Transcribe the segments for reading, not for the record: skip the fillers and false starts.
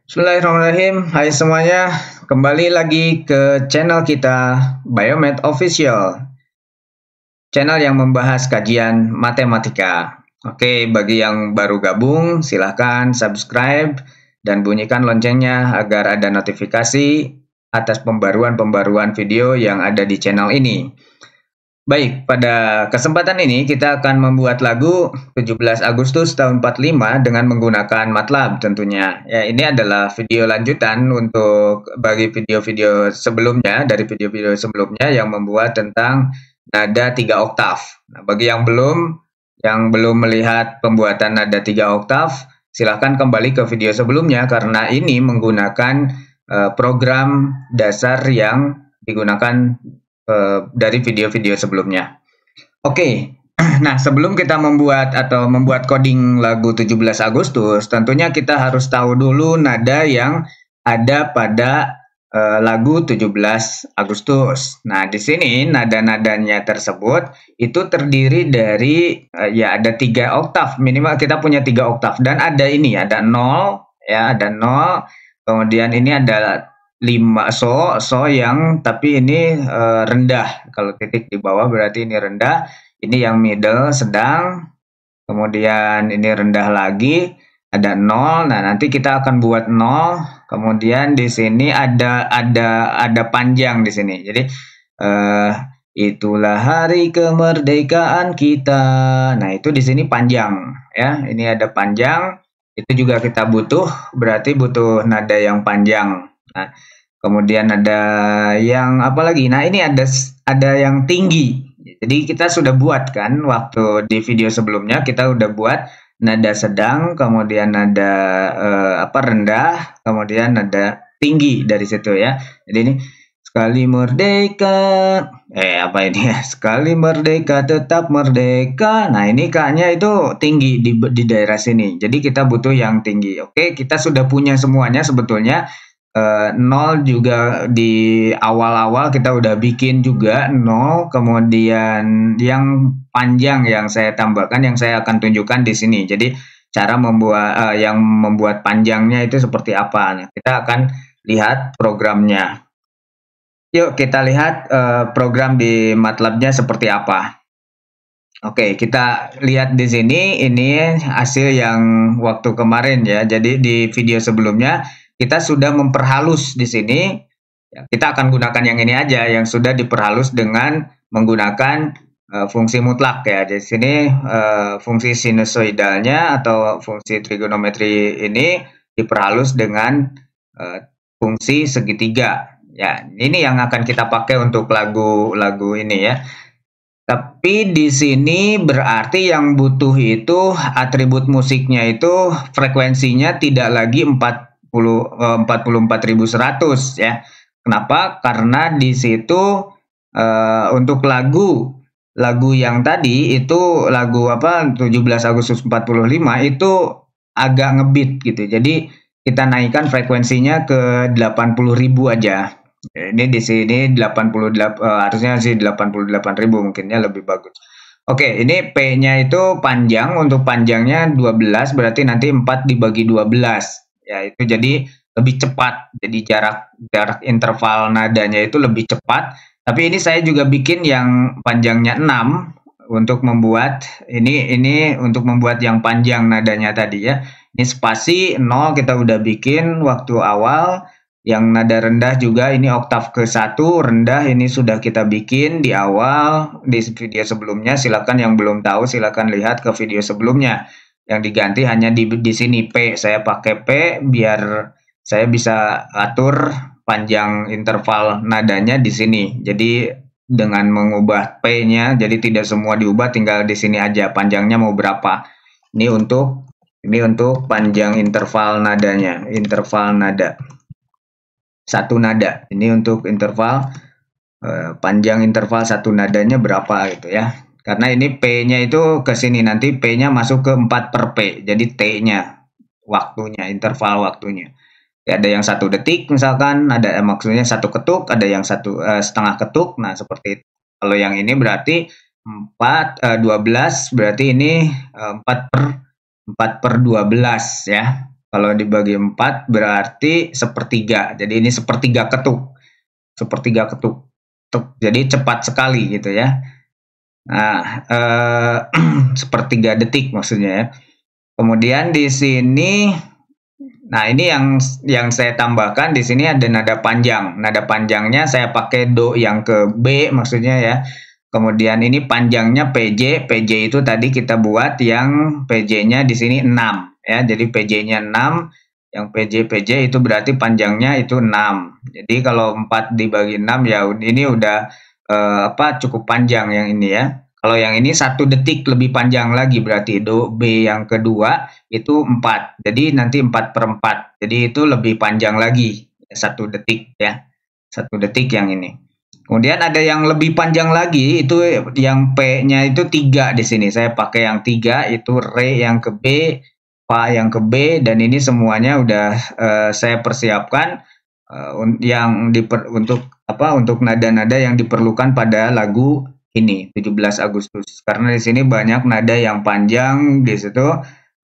Bismillahirrahmanirrahim. Hai semuanya, kembali lagi ke channel kita Biomed Official, channel yang membahas kajian matematika. Oke, bagi yang baru gabung, silahkan subscribe dan bunyikan loncengnya agar ada notifikasi atas pembaruan-pembaruan video yang ada di channel ini. Baik, pada kesempatan ini kita akan membuat lagu 17 Agustus tahun 45 dengan menggunakan MATLAB tentunya. Ya, ini adalah video lanjutan untuk bagi video-video sebelumnya, dari video-video sebelumnya yang membuat tentang nada 3 oktav. Nah, bagi yang belum melihat pembuatan nada 3 oktav, silahkan kembali ke video sebelumnya karena ini menggunakan program dasar yang digunakan dari video-video sebelumnya. Oke, nah sebelum kita membuat coding lagu 17 Agustus, tentunya kita harus tahu dulu nada yang ada pada lagu 17 Agustus. Nah, di sini nada-nadanya tersebut itu terdiri dari ya ada 3 oktav, minimal kita punya 3 oktav dan ada 0 ya, ada 0. Kemudian ini ada 5 so yang tapi ini rendah. Kalau titik di bawah berarti ini rendah, ini yang middle sedang, kemudian ini rendah lagi, ada 0. Nah, nanti kita akan buat 0. Kemudian di sini ada panjang di sini. Jadi itulah hari kemerdekaan kita. Nah, itu di sini panjang ya. Ini ada panjang. Itu juga kita berarti butuh nada yang panjang. Nah, kemudian ada yang apa lagi? Nah, ini ada yang tinggi. Jadi kita sudah buat kan waktu di video sebelumnya kita udah buat nada sedang, kemudian nada rendah, kemudian nada tinggi dari situ ya. Jadi ini sekali merdeka, apa ini ya? Sekali merdeka tetap merdeka. Nah, ini K-nya itu tinggi di daerah sini. Jadi kita butuh yang tinggi. Oke, kita sudah punya semuanya sebetulnya. 0 juga di awal-awal kita udah bikin juga 0, kemudian yang panjang yang saya tambahkan, yang saya akan tunjukkan di sini. Jadi cara membuat yang membuat panjangnya itu seperti apa. Nah, kita akan lihat programnya. Yuk kita lihat program di MATLAB-nya seperti apa. Oke, kita lihat di sini, ini hasil yang waktu kemarin ya. Jadi di video sebelumnya kita sudah memperhalus di sini. Ya, kita akan gunakan yang ini aja, yang sudah diperhalus dengan menggunakan fungsi mutlak ya. Di sini fungsi sinusoidalnya atau fungsi trigonometri ini diperhalus dengan fungsi segitiga. Ya, ini yang akan kita pakai untuk lagu ini ya. Tapi di sini berarti yang butuh itu atribut musiknya itu frekuensinya tidak lagi 44.100 ya. Kenapa? Karena di situ untuk lagu yang tadi itu lagu 17 Agustus 45 itu agak ngebeat gitu. Jadi kita naikkan frekuensinya ke 80.000 aja. Ini di sini 88 harusnya sih 88.000 mungkinnya lebih bagus. Oke, ini P-nya itu panjang, untuk panjangnya 12 berarti nanti 4 dibagi 12. Ya, itu jadi lebih cepat. Jadi jarak interval nadanya itu lebih cepat. Tapi ini saya juga bikin yang panjangnya 6 untuk membuat ini untuk membuat yang panjang nadanya tadi ya. Ini spasi 0 kita udah bikin waktu awal. Yang nada rendah juga ini oktav ke-1 rendah, ini sudah kita bikin di awal di video sebelumnya. Silakan yang belum tahu silakan lihat ke video sebelumnya. Yang diganti hanya di sini P. Saya pakai P biar saya bisa atur panjang interval nadanya di sini. Jadi dengan mengubah P-nya jadi tidak semua diubah, tinggal di sini aja panjangnya mau berapa. Ini untuk panjang interval nadanya, interval nada. Satu nada. Ini untuk interval panjang interval satu nadanya berapa gitu ya. Karena ini P-nya itu ke sini, nanti P-nya masuk ke 4 per P. Jadi T-nya waktunya, interval waktunya. Ya, ada yang 1 detik misalkan, ada maksudnya 1 ketuk, ada yang 1 setengah ketuk. Nah, seperti itu. Kalau yang ini berarti 12 berarti ini 4 per 12 ya. Kalau dibagi 4 berarti sepertiga. Jadi ini sepertiga ketuk. Sepertiga ketuk. Jadi cepat sekali gitu ya. Nah, sepertiga detik maksudnya ya. Kemudian di sini, nah ini yang saya tambahkan di sini ada nada panjang. Nada panjangnya saya pakai do yang ke B maksudnya ya. Kemudian ini panjangnya PJ. PJ itu tadi kita buat yang PJ-nya di sini 6 ya. Jadi PJ-nya 6, yang PJ itu berarti panjangnya itu 6. Jadi kalau 4 dibagi 6 ya ini udah cukup panjang yang ini ya. Kalau yang ini 1 detik lebih panjang lagi berarti do B yang kedua itu 4. Jadi nanti 4/4. Jadi itu lebih panjang lagi 1 detik ya. 1 detik yang ini. Kemudian ada yang lebih panjang lagi itu yang P-nya itu 3 di sini. Saya pakai yang 3 itu re yang ke B, fa yang ke B dan ini semuanya udah saya persiapkan untuk nada-nada yang diperlukan pada lagu ini 17 Agustus. Karena di sini banyak nada yang panjang di situ.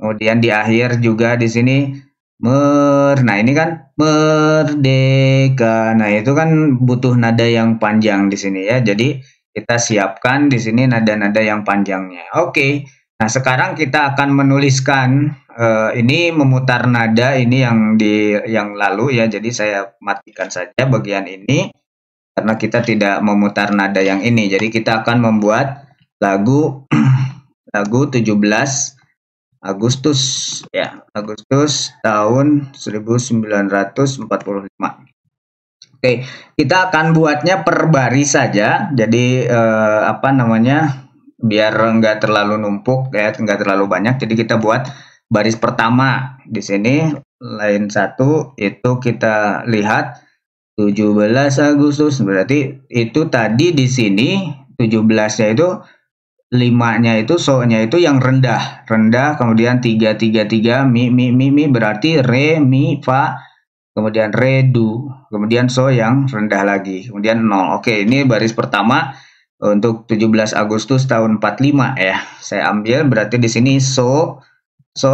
Kemudian di akhir juga di sini nah ini kan merdeka. Nah, itu kan butuh nada yang panjang di sini ya. Jadi kita siapkan di sini nada-nada yang panjangnya. Oke. Nah, sekarang kita akan menuliskan ini memutar nada ini yang lalu ya. Jadi saya matikan saja bagian ini karena kita tidak memutar nada yang ini. Jadi kita akan membuat lagu 17 Agustus ya, Agustus tahun 1945. Oke, kita akan buatnya per baris saja. Jadi biar enggak terlalu numpuk ya, enggak terlalu banyak. Jadi kita buat baris pertama di sini line 1 itu kita lihat 17 Agustus berarti itu tadi di sini 17-nya itu 5-nya itu so-nya itu yang rendah, kemudian 3 mi berarti re mi fa, kemudian re du, kemudian so yang rendah lagi, kemudian 0. Oke, ini baris pertama untuk 17 Agustus tahun 45 ya. Saya ambil berarti di sini so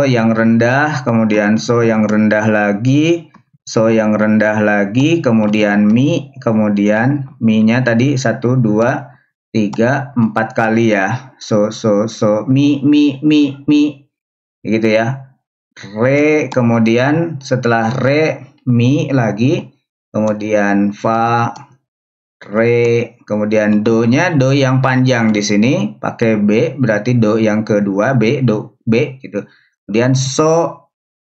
yang rendah, kemudian so yang rendah lagi, so yang rendah lagi, kemudian mi, kemudian mi-nya tadi 1 2 3 4 kali ya. So mi gitu ya. Re, kemudian setelah re mi lagi, kemudian fa, re, kemudian do-nya do yang panjang di sini pakai B berarti do yang kedua B, do B gitu. Kemudian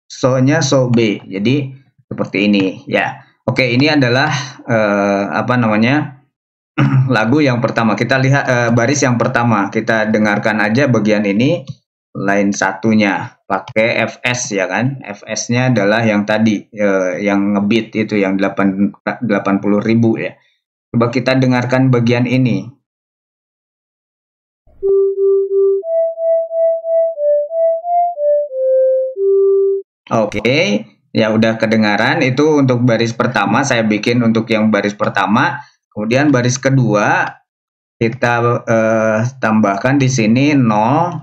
so-nya so B. Jadi seperti ini ya. Oke, ini adalah lagu yang pertama. Kita lihat baris yang pertama. Kita dengarkan aja bagian ini line satunya pakai FS ya kan. FS-nya adalah yang tadi yang ngebeat itu yang 80.000 ya. Coba kita dengarkan bagian ini. Oke, ya udah kedengaran. Itu untuk baris pertama saya bikin untuk yang baris pertama. Kemudian baris kedua kita tambahkan di sini 0,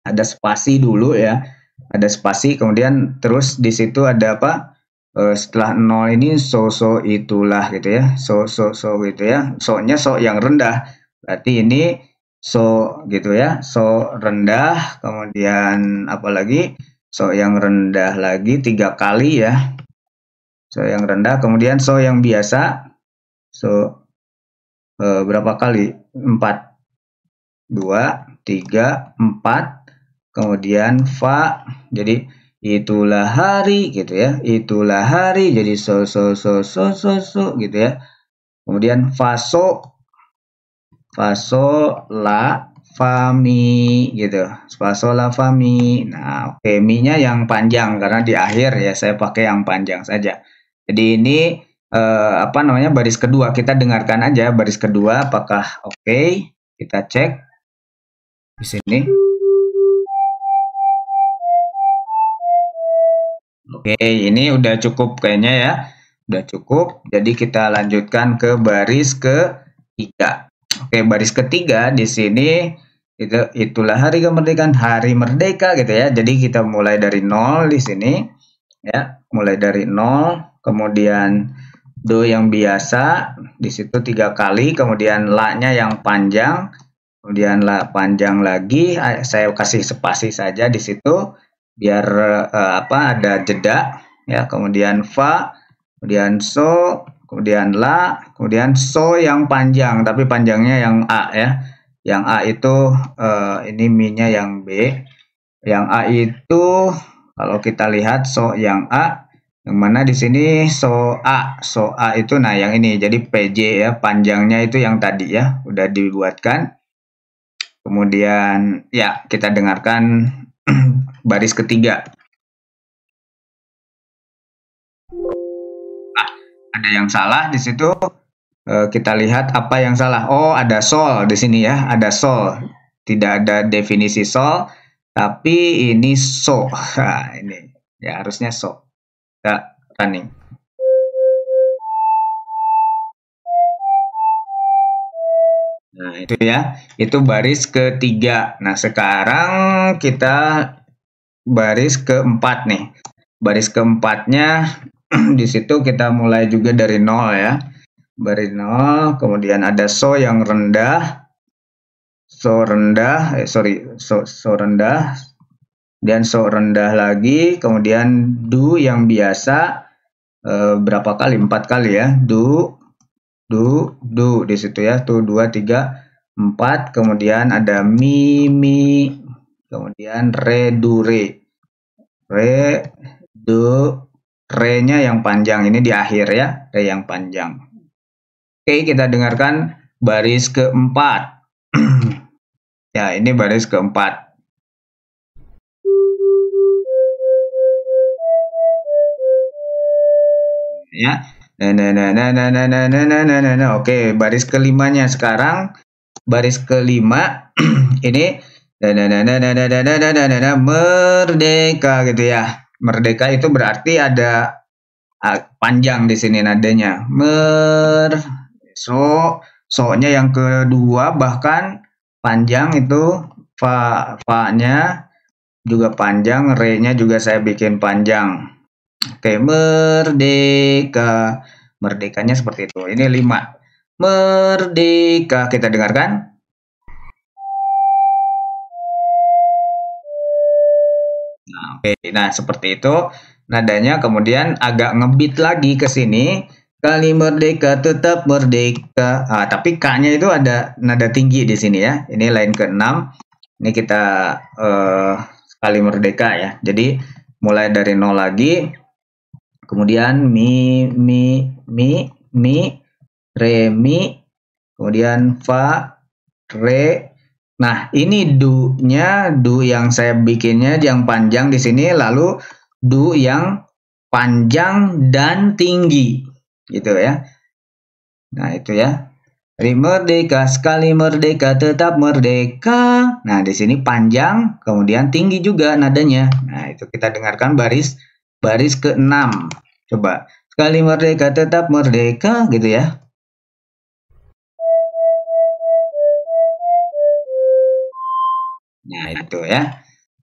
ada spasi dulu ya, ada spasi, kemudian terus di situ ada apa? Setelah 0 ini so itulah gitu ya, so gitu ya, so-nya so yang rendah, berarti ini so gitu ya, so rendah, kemudian apalagi so yang rendah lagi 3 kali ya, so yang rendah, kemudian so yang biasa. So berapa kali? 4 2 3 4, kemudian fa, jadi itulah hari gitu ya, itulah hari, jadi so gitu ya. Kemudian fa so la fa mi gitu, fa so la fa mi. Nah, oke, mi-nya yang panjang karena di akhir ya saya pakai yang panjang saja. Jadi ini baris kedua, kita dengarkan aja baris kedua apakah oke. Kita cek di sini. Oke, ini udah cukup kayaknya ya, udah cukup. Jadi kita lanjutkan ke baris ketiga. Oke, baris ketiga di sini itulah hari kemerdekaan, hari merdeka gitu ya. Jadi kita mulai dari 0 di sini. ya, mulai dari 0, kemudian do yang biasa, di situ 3 kali, kemudian la-nya yang panjang, kemudian la panjang lagi, saya kasih spasi saja di situ, biar ada jeda, ya, kemudian fa, kemudian so, kemudian la, kemudian so yang panjang, tapi panjangnya yang a ya, yang a itu ini mi-nya yang b, yang a itu kalau kita lihat so yang a, yang mana di sini so a itu, nah yang ini jadi PJ ya, panjangnya itu yang tadi ya udah dibuatkan. Kemudian ya kita dengarkan baris ketiga. Nah, ada yang salah di situ. Kita lihat apa yang salah. Oh, ada sol di sini ya, ada sol. Tidak ada definisi sol, tapi ini so. Nah, ini ya harusnya so. Kita running. Nah, itu ya. Itu baris ketiga. Nah, sekarang kita baris keempat nih. Baris keempatnya di situ kita mulai juga dari nol ya. Baris nol, kemudian ada so yang rendah. So rendah, so rendah. Dan so rendah lagi, kemudian do yang biasa berapa kali? 4 kali ya. Do di situ ya, tuh 2 3 4, kemudian ada mi, kemudian re, do, re-nya yang panjang, ini di akhir ya, re yang panjang. Oke, kita dengarkan baris keempat. Ya, ini baris keempat. Ya, oke, baris kelimanya sekarang, baris kelima ini merdeka gitu ya. Merdeka itu berarti ada panjang di sini nadanya. So-nya yang kedua bahkan panjang itu, fa-nya juga panjang, re-nya juga saya bikin panjang. Oke, merdeka. Merdekanya seperti itu. Ini 5. Merdeka. Kita dengarkan. Nah, oke. Nah, seperti itu nadanya, kemudian agak ngebit lagi ke sini. Kali merdeka tetap merdeka. Tapi K-nya itu ada nada tinggi di sini ya. Ini line ke-6. Ini kita kali merdeka ya. Jadi mulai dari 0 lagi. Kemudian mi, re, mi, kemudian fa, re. Nah, ini do-nya, do yang saya bikinnya yang panjang di sini, lalu do yang panjang dan tinggi, gitu ya. Nah, itu ya. Dari merdeka, sekali merdeka, tetap merdeka. Nah, di sini panjang, kemudian tinggi juga nadanya. Nah, itu kita dengarkan baris ke-6. Coba. Sekali merdeka, tetap merdeka, gitu ya. Nah, itu ya.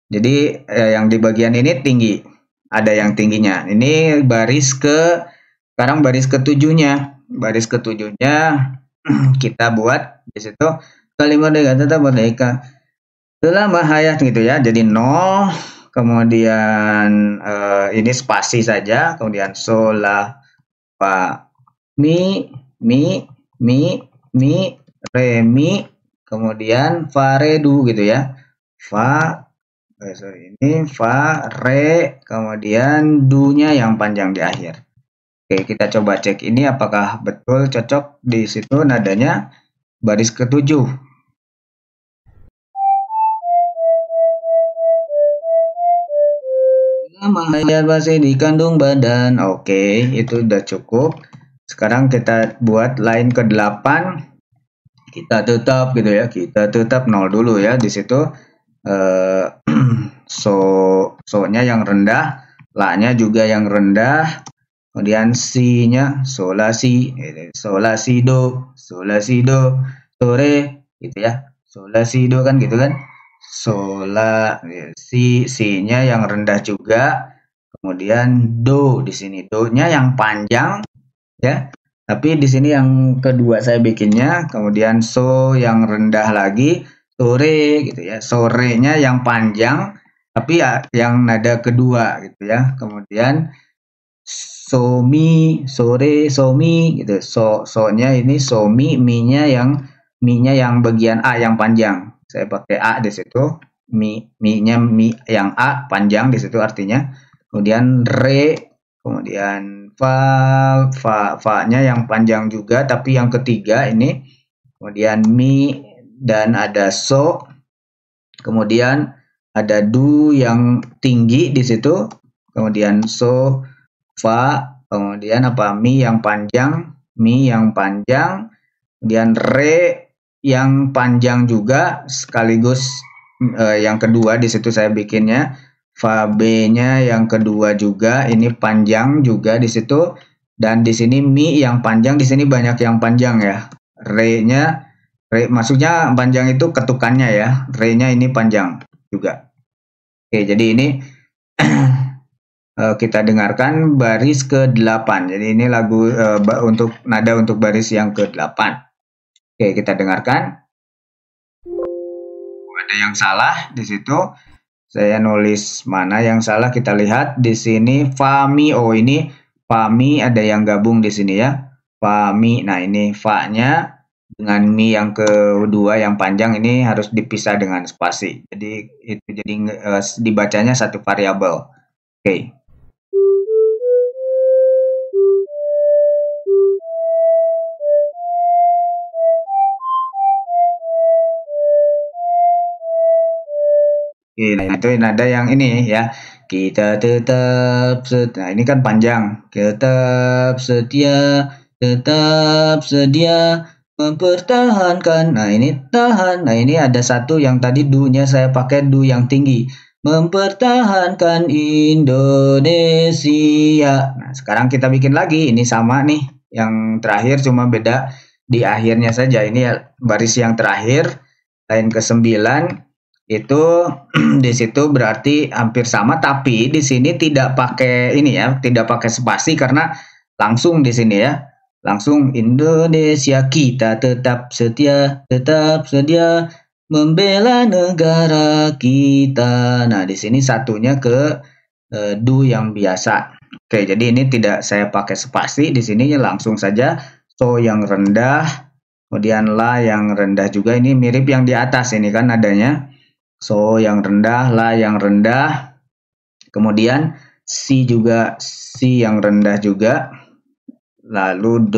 Jadi yang di bagian ini tinggi. Ada yang tingginya. Ini sekarang baris ketujuhnya. Baris ketujuhnya kita buat di situ, sekali merdeka tetap merdeka selama hayat gitu ya. Jadi 0, kemudian ini spasi saja, kemudian sol, la, fa, mi, re, mi, kemudian fa, re, do gitu ya. Fa, ini fa, re, kemudian do-nya yang panjang di akhir. Oke, kita coba cek ini apakah betul cocok di situ nadanya baris ke-7. Hayat masih dikandung badan. Oke, itu udah cukup. Sekarang kita buat line ke-8. Kita tetap gitu ya. Kita tetap 0 dulu ya di situ. So-nya yang rendah, la-nya juga yang rendah. Kemudian si-nya sol, la, si, do, re gitu ya. Sol, la, si, do kan gitu kan. Si-nya yang rendah juga. kemudian do di sini. Do-nya yang panjang ya. Tapi di sini yang kedua saya bikinnya, kemudian so yang rendah lagi, sore gitu ya. Sorenya yang panjang tapi ya yang nada kedua gitu ya. Kemudian somi, sore, somi gitu. So-nya ini somi, mi-nya yang bagian A yang panjang. Saya pakai A di situ. Mi-nya mi yang A panjang di situ artinya. Kemudian re, kemudian fa-nya yang panjang juga tapi yang ketiga ini. Kemudian mi dan ada so. Kemudian ada du yang tinggi di situ. Kemudian so, fa, kemudian apa? Mi yang panjang, kemudian re yang panjang juga sekaligus yang kedua di situ saya bikinnya. Fa B-nya yang kedua juga ini panjang juga di situ dan di sini mi yang panjang di sini banyak yang panjang ya. Re maksudnya panjang itu ketukannya ya. Re-nya ini panjang juga. Oke, jadi ini kita dengarkan baris ke-8. Jadi ini lagu untuk nada untuk baris yang ke-8. Oke, kita dengarkan. Ada yang salah di situ. Saya nulis mana yang salah, kita lihat di sini fa mi. Oh, ini fa mi ada yang gabung di sini ya. Fa mi. Nah, ini fa-nya dengan mi yang kedua yang panjang ini harus dipisah dengan spasi. Jadi itu dibacanya satu variabel. Oke. Nah itu nada yang ini ya. Kita tetap setia. Nah ini kan panjang. Tetap setia, mempertahankan. Nah ini tahan. Nah ini ada satu yang tadi du-nya saya pakai du yang tinggi. Mempertahankan Indonesia. Nah sekarang kita bikin lagi. Ini sama nih. Yang terakhir cuma beda di akhirnya saja. Ini ya, baris yang terakhir. Lain ke-9. Itu di situ berarti hampir sama tapi di sini tidak pakai ini ya, tidak pakai spasi karena langsung di sini ya. Langsung Indonesia kita tetap setia membela negara kita. Nah, di sini satunya ke do yang biasa. Oke, jadi ini tidak saya pakai spasi di sini langsung saja so yang rendah, kemudian la yang rendah juga ini mirip yang di atas ini kan nadanya. So yang rendah, la yang rendah, kemudian si juga si yang rendah juga, lalu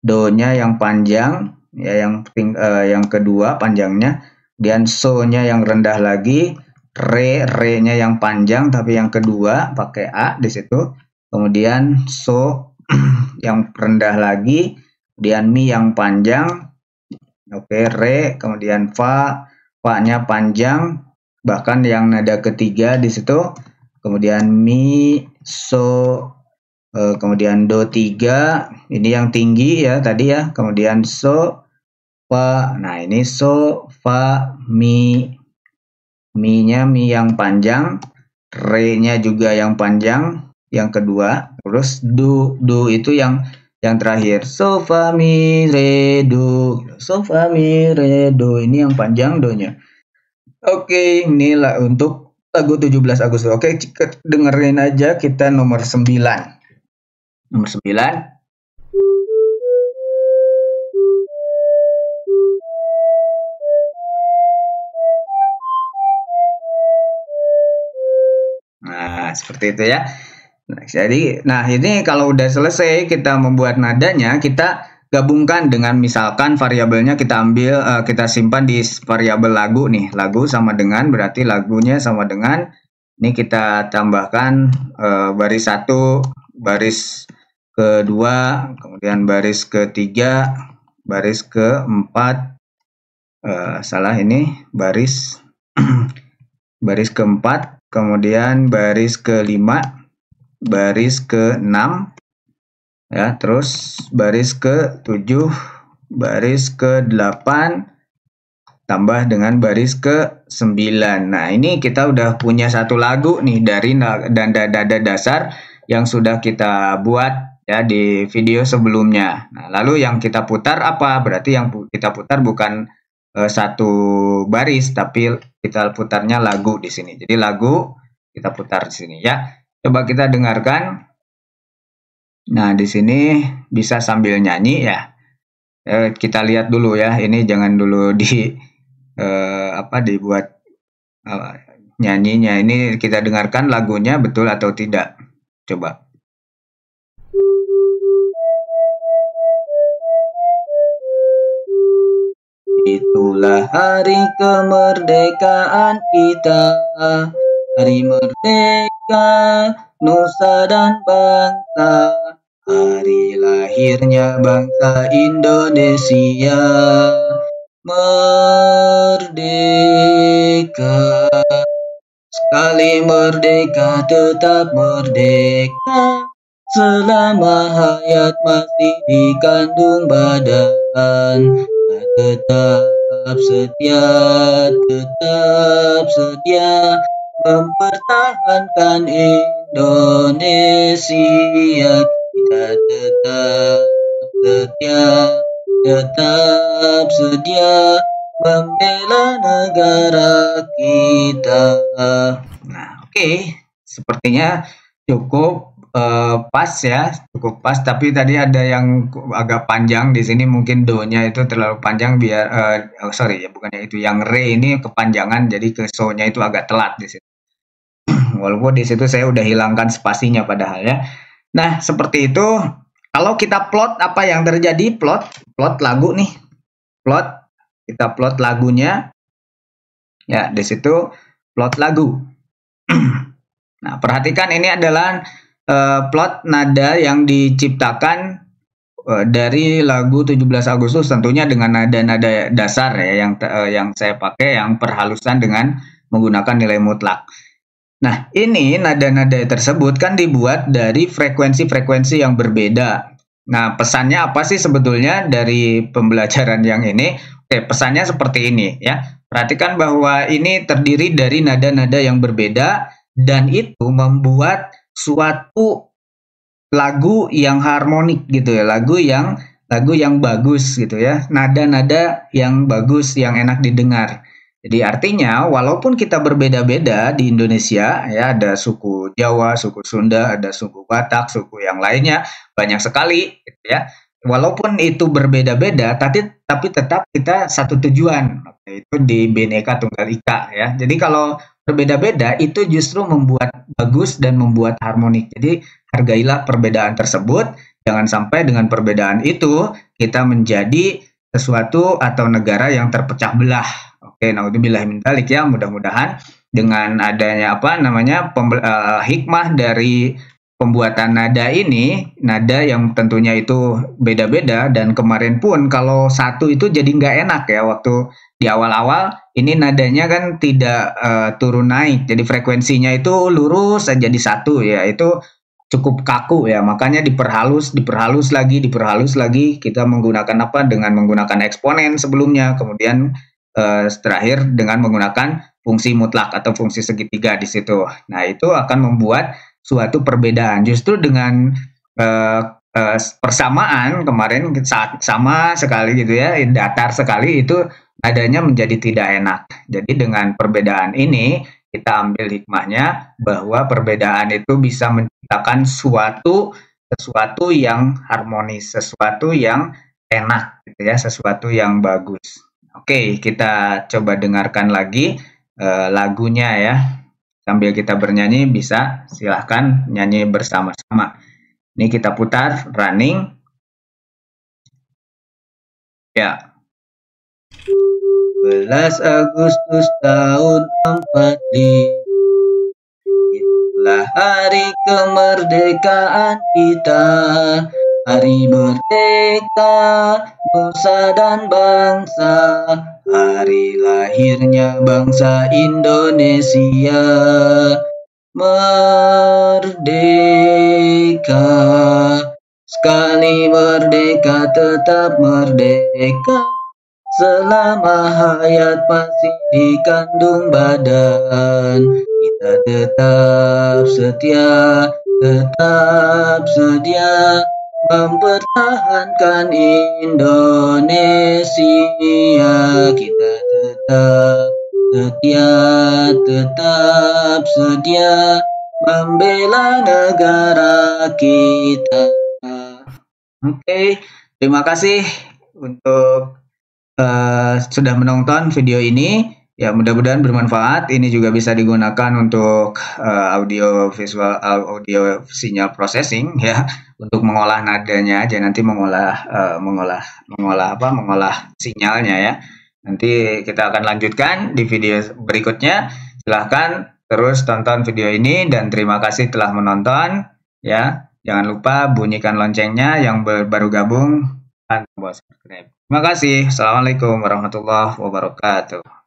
do-nya yang panjang, ya yang kedua panjangnya, dan so-nya yang rendah lagi, re-nya yang panjang tapi yang kedua pakai a di situ, kemudian so yang rendah lagi, kemudian mi yang panjang, oke, re, kemudian fa-nya panjang, bahkan yang nada ketiga di situ, kemudian mi, so, kemudian do 3, ini yang tinggi ya tadi ya, kemudian so, fa, nah ini so, fa, mi, mi-nya mi yang panjang, re-nya juga yang panjang, yang kedua, terus do itu yang terakhir, so fa mi re do, so fa mi re do, ini yang panjang do-nya. Oke, ini lah untuk lagu 17 Agustus. Oke, dengerin aja kita nomor 9. Nomor 9. Nah, seperti itu ya. Nah, ini kalau udah selesai kita membuat nadanya, kita gabungkan dengan misalkan variabelnya kita ambil, kita simpan di variabel lagu nih. Lagu sama dengan berarti lagunya sama dengan ini kita tambahkan baris 1, baris kedua, kemudian baris ketiga, baris keempat, salah ini baris baris keempat, kemudian baris kelima, baris ke-6 ya, terus baris ke-7, baris ke-8, tambah dengan baris ke-9. Nah, ini kita udah punya satu lagu nih dari nada dasar yang sudah kita buat ya di video sebelumnya. Nah, lalu yang kita putar apa? Berarti yang kita putar bukan satu baris, tapi kita putarnya lagu di sini. Jadi lagu kita putar di sini ya. Coba kita dengarkan. Nah, di sini bisa sambil nyanyi ya. Kita lihat dulu ya. Ini jangan dulu dibuat nyanyinya. Ini kita dengarkan lagunya betul atau tidak. Coba. Itulah hari kemerdekaan kita, hari merdeka nusa dan bangsa, hari lahirnya bangsa Indonesia. Merdeka, sekali merdeka tetap merdeka, selama hayat masih dikandung badan. Tetap setia mempertahankan Indonesia. Kita tetap sedia membela negara kita. Nah, oke. Sepertinya cukup pas ya, cukup pas. Tapi tadi ada yang agak panjang di sini, mungkin do-nya itu terlalu panjang biar bukannya itu, yang re ini kepanjangan, jadi ke so-nya itu agak telat di situ. Walaupun di situ saya udah hilangkan spasinya padahal ya. Nah, seperti itu. Kalau kita plot apa yang terjadi, plot lagu nih. Kita plot lagunya. Ya, di situ plot lagu. Nah, perhatikan ini adalah plot nada yang diciptakan dari lagu 17 Agustus, tentunya dengan nada-nada dasar ya yang saya pakai, yang perhalusan dengan menggunakan nilai mutlak. Nah, ini nada-nada tersebut kan dibuat dari frekuensi-frekuensi yang berbeda. Nah, pesannya apa sih sebetulnya dari pembelajaran yang ini? Oke, pesannya seperti ini ya. Perhatikan bahwa ini terdiri dari nada-nada yang berbeda dan itu membuat suatu lagu yang harmonik gitu ya, lagu yang bagus gitu ya, nada-nada yang bagus, yang enak didengar. Jadi artinya walaupun kita berbeda-beda di Indonesia ya, ada suku Jawa, suku Sunda, ada suku Batak, suku yang lainnya banyak sekali gitu ya. Walaupun itu berbeda-beda, tapi tetap kita satu tujuan, yaitu di Bhinneka Tunggal Ika ya. Jadi kalau berbeda-beda itu justru membuat bagus dan membuat harmonik. Jadi hargailah perbedaan tersebut, jangan sampai dengan perbedaan itu kita menjadi sesuatu atau negara yang terpecah belah. Oke, naudzubillah min dzalik ya. Mudah-mudahan dengan adanya hikmah dari pembuatan nada ini, nada yang tentunya itu beda-beda, dan kemarin pun kalau satu itu jadi nggak enak ya, waktu di awal-awal ini nadanya kan tidak turun naik, jadi frekuensinya itu lurus saja di satu ya, itu cukup kaku ya, makanya diperhalus lagi, kita menggunakan apa, dengan menggunakan eksponen sebelumnya, kemudian terakhir dengan menggunakan fungsi mutlak atau fungsi segitiga di situ. Nah, itu akan membuat suatu perbedaan. Justru dengan persamaan kemarin saat sama sekali gitu ya, datar sekali, itu nadanya menjadi tidak enak. Jadi dengan perbedaan ini kita ambil hikmahnya bahwa perbedaan itu bisa menciptakan sesuatu yang harmonis, sesuatu yang enak gitu ya, sesuatu yang bagus. Oke, kita coba dengarkan lagi lagunya ya. Sambil kita bernyanyi, bisa silahkan nyanyi bersama-sama. Ini kita putar, running. Ya. 11 Agustus tahun 45. Itulah hari kemerdekaan kita. Hari merdeka, nusa dan bangsa. Hari lahirnya bangsa Indonesia. Merdeka, sekali merdeka tetap merdeka, selama hayat masih dikandung badan. Kita tetap setia, tetap sedia mempertahankan Indonesia. Kita tetap setia, tetap sedia membela negara kita. Oke, terima kasih untuk sudah menonton video ini. Ya, mudah-mudahan bermanfaat. Ini juga bisa digunakan untuk audio visual, audio sinyal processing ya, untuk mengolah nadanya aja, nanti mengolah sinyalnya ya. Nanti kita akan lanjutkan di video berikutnya. Silahkan terus tonton video ini dan terima kasih telah menonton ya. Jangan lupa bunyikan loncengnya, yang baru gabung dan tombol subscribe. Terima kasih. Assalamualaikum warahmatullahi wabarakatuh.